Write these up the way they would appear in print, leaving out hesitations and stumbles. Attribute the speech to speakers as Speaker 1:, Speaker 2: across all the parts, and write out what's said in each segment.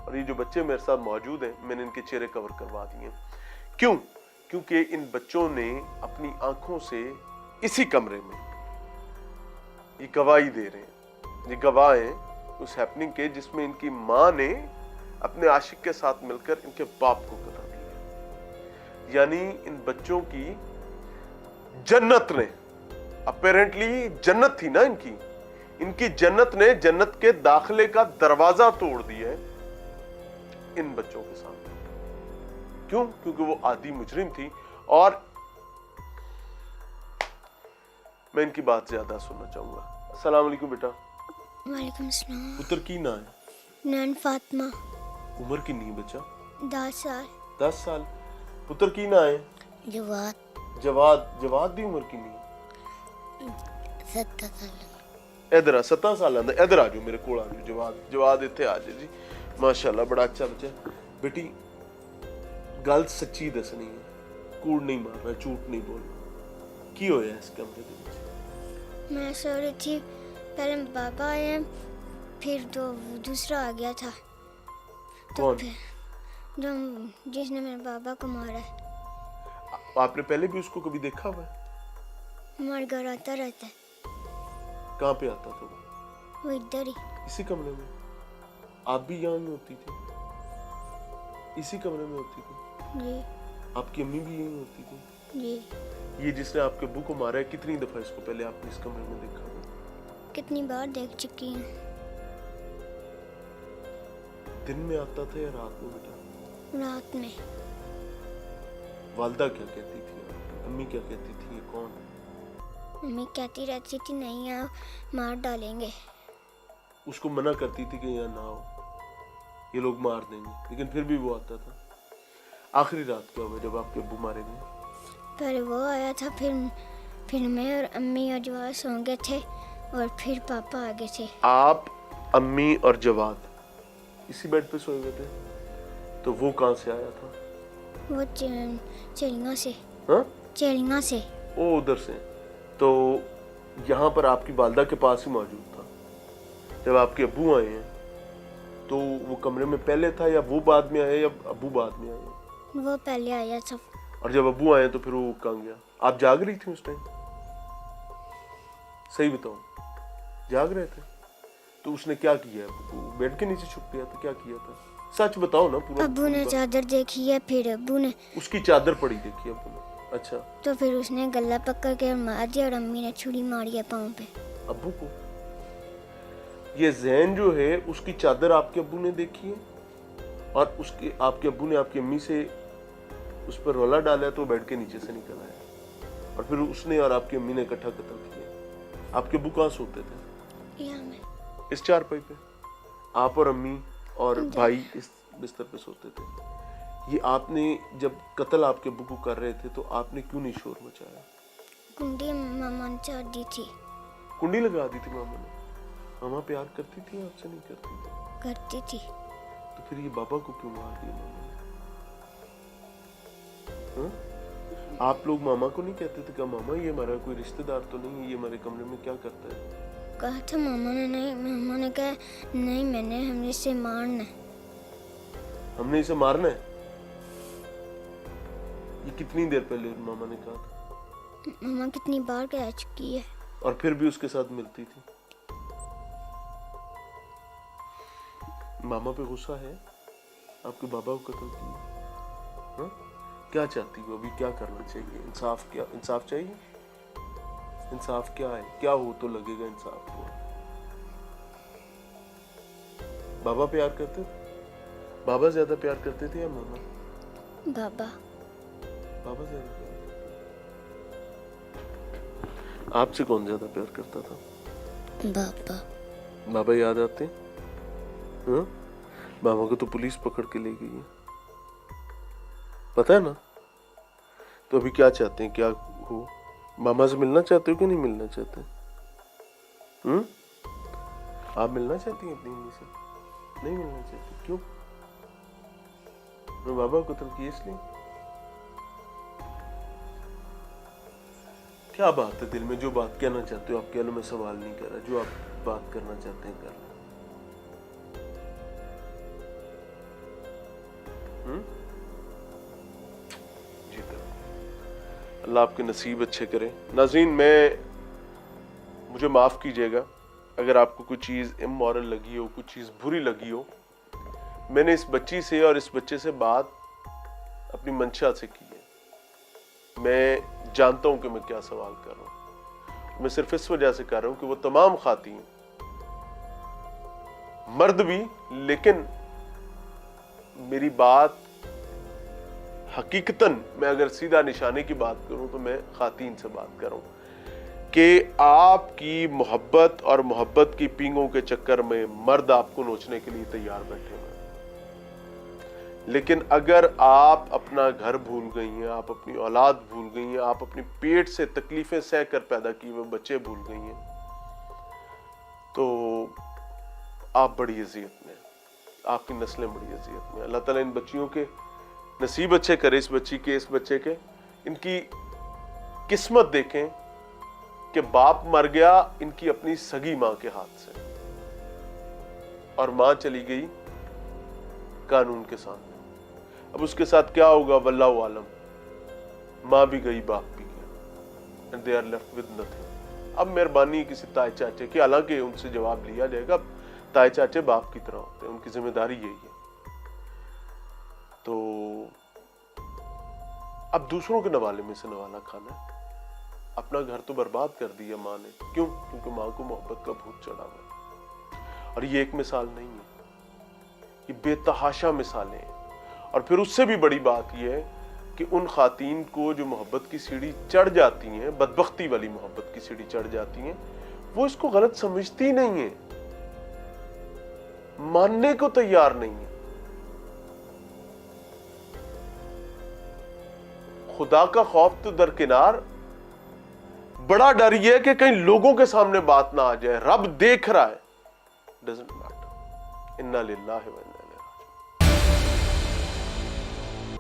Speaker 1: और ये जो बच्चे मेरे साथ मौजूद हैं, मैंने इनके चेहरे कवर करवा दिए। क्यों? क्योंकि इन बच्चों ने अपनी आंखों से इसी कमरे में ये गवाही दे रहे हैं, ये गवाह हैं उस हैपनिंग के जिसमें इनकी मां ने अपने आशिक के साथ मिलकर इनके बाप को कतल किया। यानी इन बच्चों की जन्नत ने, अपेरेंटली जन्नत थी ना इनकी जन्नत ने जन्नत के दाखिले का दरवाजा तोड़ दिया है इन बच्चों के सामने। क्यों? क्योंकि वो आदी मुजरिम थी। और मैं इनकी बात ज्यादा सुनना चाहूंगा। अस्सलाम वालेकुम बेटा।
Speaker 2: वालेकुम सलाम।
Speaker 1: पुत्र की ना है?
Speaker 2: नान फातिमा।
Speaker 1: उम्र कितनी बच्चा?
Speaker 2: 10 साल।
Speaker 1: 10 साल। पुत्र की ना है?
Speaker 2: जवाद।
Speaker 1: जवाद दी उम्र कितनी है?
Speaker 2: 7 साल।
Speaker 1: इधर आ, 7 साल आंदा। इधर आ जाओ, मेरे कोल आ जाओ। जवाद इत्थे आ जाओ जी। माशाल्लाह, बड़ा अच्छा बच्चा। बेटी गल सच्ची दसनी है, कूड़ नहीं मारना, झूठ नहीं बोलना। की होया इस कमरे दे विच?
Speaker 2: मैं सो रही थी, पहले बाबा आए, फिर तो दूसरा आ गया था। तो
Speaker 1: कौन?
Speaker 2: फिर जो जिसने मेरे बाबा को मारा है।
Speaker 1: आपने पहले भी उसको कभी देखा हुआ है?
Speaker 2: हमारे घर आता रहता है।
Speaker 1: कहाँ पे आता था
Speaker 2: वो इधर ही,
Speaker 1: इसी कमरे में? आप भी यहाँ ही होती थी? इसी कमरे में होती थी?
Speaker 2: जी
Speaker 1: आपकी अम्मी भी यही होती थी?
Speaker 2: जी।
Speaker 1: ये जिसने आपके अब्बू को मारा है, कितनी दफा इसको पहले आपने इस कमरे में देखा हुआ?
Speaker 2: कितनी बार देख चुकी हूँ।
Speaker 1: दिन में आता था या रात में बेटा?
Speaker 2: रात में।
Speaker 1: वालदा क्या कहती थी आपकी? अम्मी क्या कहती थी? ये कौन है?
Speaker 2: मम्मी कहती रहती थी नहीं आओ, मार डालेंगे।
Speaker 1: उसको मना करती थी कि यहाँ ना आओ, ये लोग मार देंगे, लेकिन फिर भी वो आता था। आखिरी रात क्या हुआ जब आपके अब्बू मारे गए?
Speaker 2: पहले वो आया था, फिर मैं और अम्मी और जवाद सो गए थे, और फिर पापा आ गए थे।
Speaker 1: आप, अम्मी और जवाद इसी बेड पे सोए हुए थे? तो वो कहाँ से आया था?
Speaker 2: वो चेलियाँ से।
Speaker 1: हाँ?
Speaker 2: चेलियाँ से।
Speaker 1: ओ, उधर से। तो यहाँ पर आपकी वालदा के पास ही मौजूद था जब आपके अब्बू आए हैं? तो वो कमरे में पहले था या वो बाद में आए या अब्बू बाद में आए?
Speaker 2: वो पहले आया था।
Speaker 1: और जब अब्बू आए तो फिर वो कहाँ गया? आप जाग रही थी उस टाइम? सही बताओ, जाग रहे थे? तो उसने क्या किया? बेड के नीचे छुप गया था? क्या किया था? सच बताओ ना पूरा।
Speaker 2: अब्बू ने चादर देखी है, फिर अब्बू ने
Speaker 1: उसकी चादर पड़ी देखी अब्बू ने? अच्छा।
Speaker 2: तो फिर उसने गला पकड़ के मार दिया, और अम्मी ने छुरी मारी है पाँव पे।
Speaker 1: अब्बू को? ये जैन जो है उसकी चादर आपके अब्बू ने देखी है, और उसके आपके अब्बू ने आपकी अम्मी से उस पर रोला डाला तो बेड के नीचे से निकल आया, और फिर उसने और आपकी अम्मी ने इकट्ठा कत्ल किया। आपके अब्बू कहाँ सोते थे?
Speaker 2: यहाँ में।
Speaker 1: इस चारपाई पे? आप और अम्मी और भाई इस बिस्तर पे सोते थे? ये आपने जब कत्ल आपके अब्बू को कर रहे थे तो आपने क्यों नहीं शोर मचाया?
Speaker 2: कुंडी मामा ने चार दी थी।
Speaker 1: कुंडी लगा दी थी मामा ने? मामा प्यार करती थी आपसे? नहीं करती थी?
Speaker 2: करती थी।
Speaker 1: तो फिर ये बाबा को क्यों मार दिया मामा ने? हाँ? आप लोग मामा को नहीं कहते थे क्या मामा ये हमारा कोई रिश्तेदार तो नहीं है, ये हमारे कमरे में क्या करता है?
Speaker 2: कहा था मामा ने नहीं। मामा ने कहा नहीं, हमने इसे मारना है।
Speaker 1: हमने इसे मारना है? ये कितनी देर पहले मामा ने कहा था?
Speaker 2: मामा कितनी बार कह चुकी है।
Speaker 1: और फिर भी उसके साथ मिलती थी? मामा पे गुस्सा है? आपके बाबा को कत्ल किया? हाँ? क्या चाहती हो अभी? क्या करना चाहिए? इंसाफ? क्या इंसाफ चाहिए? इंसाफ क्या है? क्या हो तो लगेगा इंसाफ को? बाबा प्यार करते थे? बाबा ज्यादा प्यार करते थे या मामा?
Speaker 2: बाबा।
Speaker 1: बाबा ज्यादा प्यार करते थे। आपसे कौन ज्यादा प्यार करता था?
Speaker 2: बाबा।
Speaker 1: बाबा याद आते? हाँ? बाबा को तो पुलिस पकड़ के ले गई है, पता है ना? तो अभी क्या चाहते हैं? क्या हो? मामा से मिलना चाहते हो कि नहीं मिलना चाहते? आप मिलना चाहती हैं अपनी मम्मी से? नहीं मिलना चाहती? क्यों? मैं बाबा को कत्ल किया इसलिए? क्या बात है दिल में? जो बात कहना चाहते हो आप कह लो, मैं सवाल नहीं कर रहा। जो आप बात करना चाहते हैं कर लो। अल्लाह आपके नसीब अच्छे करे। नाज़रीन, मुझे माफ़ कीजिएगा अगर आपको कोई चीज़ इमोरल लगी हो, कुछ चीज़ बुरी लगी हो। मैंने इस बच्ची से और इस बच्चे से बात अपनी मंशा से की है। मैं जानता हूं कि मैं क्या सवाल कर रहा हूं। मैं सिर्फ इस वजह से कर रहा हूं कि वो तमाम खातीन, मर्द भी, लेकिन मेरी बात हकीकतन, मैं अगर सीधा निशाने की बात करूं तो मैं खातीन से बात कर रहा हूं कि आपकी मोहब्बत और मोहब्बत की पींगों के चक्कर में मर्द आपको नोचने के लिए तैयार बैठे हुए हैं। लेकिन अगर आप अपना घर भूल गई हैं, आप अपनी औलाद भूल गई हैं, आप अपनी पेट से तकलीफें सह कर पैदा किए हुए बच्चे भूल गई हैं, तो आप बड़ी अजियत में, आपकी नस्लें बड़ी अजियत में। अल्लाह ताला इन बच्चियों के नसीब अच्छे करे, इस बच्ची के, इस बच्चे के। इनकी किस्मत देखें कि बाप मर गया इनकी अपनी सगी मां के हाथ से, और मां चली गई कानून के सामने। अब उसके साथ क्या होगा वल्लाहु आलम। मां भी गई, बाप भी गया, and they are left with nothing. अब मेहरबानी किसी ताए चाचे की, हालांकि उनसे जवाब लिया जाएगा, ताए चाचे बाप की तरह होते हैं, उनकी जिम्मेदारी यही है। तो अब दूसरों के नवाले में से नवाला खाना है। अपना घर तो बर्बाद कर दिया माँ ने। क्यों? क्योंकि माँ को मोहब्बत का भूत चढ़ा हुआ है। और ये एक मिसाल नहीं है, ये बेतहाशा मिसालें हैं। और फिर उससे भी बड़ी बात यह है कि उन खातीन को जो मोहब्बत की सीढ़ी चढ़ जाती हैं, बदबख्ती वाली मोहब्बत की सीढ़ी चढ़ जाती हैं, वो इसको गलत समझती नहीं है, मानने को तैयार नहीं है। खुदा का खौफ तो दरकिनार, बड़ा डर यह है कि कहीं लोगों के सामने बात ना आ जाए। रब देख रहा है, डजंट मैटर। इन्ना लिल्लाहि व इन्ना इलैहि राजिऊन।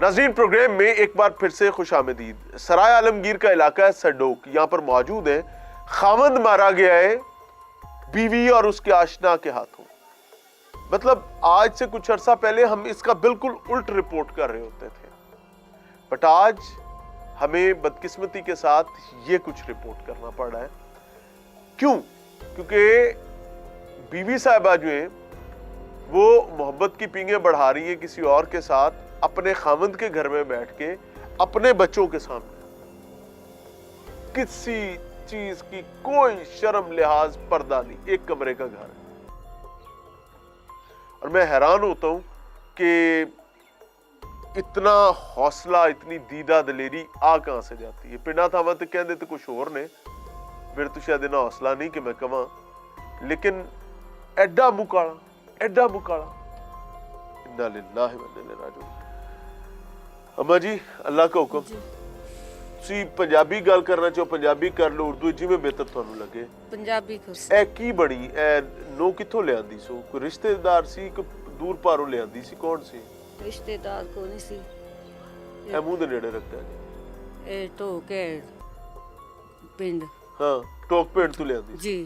Speaker 1: नाज़रीन, प्रोग्राम में एक बार फिर से खुशामदीद। सराय आलमगीर का इलाका है सडोक, यहां पर मौजूद है। खामंद मारा गया है बीवी और उसके आशना के हाथों। मतलब आज से कुछ अरसा पहले हम इसका बिल्कुल उल्ट रिपोर्ट कर रहे होते थे, बट आज हमें बदकिस्मती के साथ ये कुछ रिपोर्ट करना पड़ रहा है। क्यों? क्योंकि बीवी साहिबा जो है वो मोहब्बत की पींगे बढ़ा रही है किसी और के साथ, अपने खामंद के घर में बैठ के, अपने बच्चों के सामने। किसी चीज की कोई शर्म लिहाज पर्दा नहीं, एक कमरे का घर है। और मैं हैरान होता हूं कि इतना हौसला, इतनी दीदा दलेरी आ कहां से जाती है। पिंडा था तो कहते तो कुछ और ने, मेरे तो शायद इतना हौसला नहीं कि मैं कमा, लेकिन एडा मुकाड़ा, एडा मुकाड़ा। इन्ना लिल्लाहि व इन्ना इलैहि राजिऊन। अम्मा जी, अल्लाह का हुक्म, ਤੁਸੀਂ ਪੰਜਾਬੀ ਗੱਲ ਕਰਨਾ ਚਾਹੋ ਪੰਜਾਬੀ ਕਰ ਲਓ, ਉਰਦੂ ਜਿਵੇਂ ਬਿਹਤਰ ਤੁਹਾਨੂੰ ਲੱਗੇ।
Speaker 3: ਪੰਜਾਬੀ ਕੁਰਸੀ
Speaker 1: ਇਹ ਕੀ ਬਣੀ? ਇਹ ਨੋ ਕਿੱਥੋਂ ਲਿਆਂਦੀ ਸੋ? ਕੋਈ ਰਿਸ਼ਤੇਦਾਰ ਸੀ ਕਿ ਦੂਰ ਪਾਰੋਂ ਲਿਆਂਦੀ ਸੀ? ਕੌਣ ਸੀ?
Speaker 3: ਰਿਸ਼ਤੇਦਾਰ ਕੋ ਨਹੀਂ ਸੀ।
Speaker 1: ਇਹ ਮੂੰਹ ਦੇ ਨੇੜੇ ਰੱਖਿਆ ਜੀ।
Speaker 3: ਇਹ ਢੋ ਕੇ ਪਿੰਡ।
Speaker 1: ਹਾਂ, ਟੋਕ ਪਿੰਡ ਤੋਂ ਲਿਆਂਦੀ ਸੀ।
Speaker 3: ਜੀ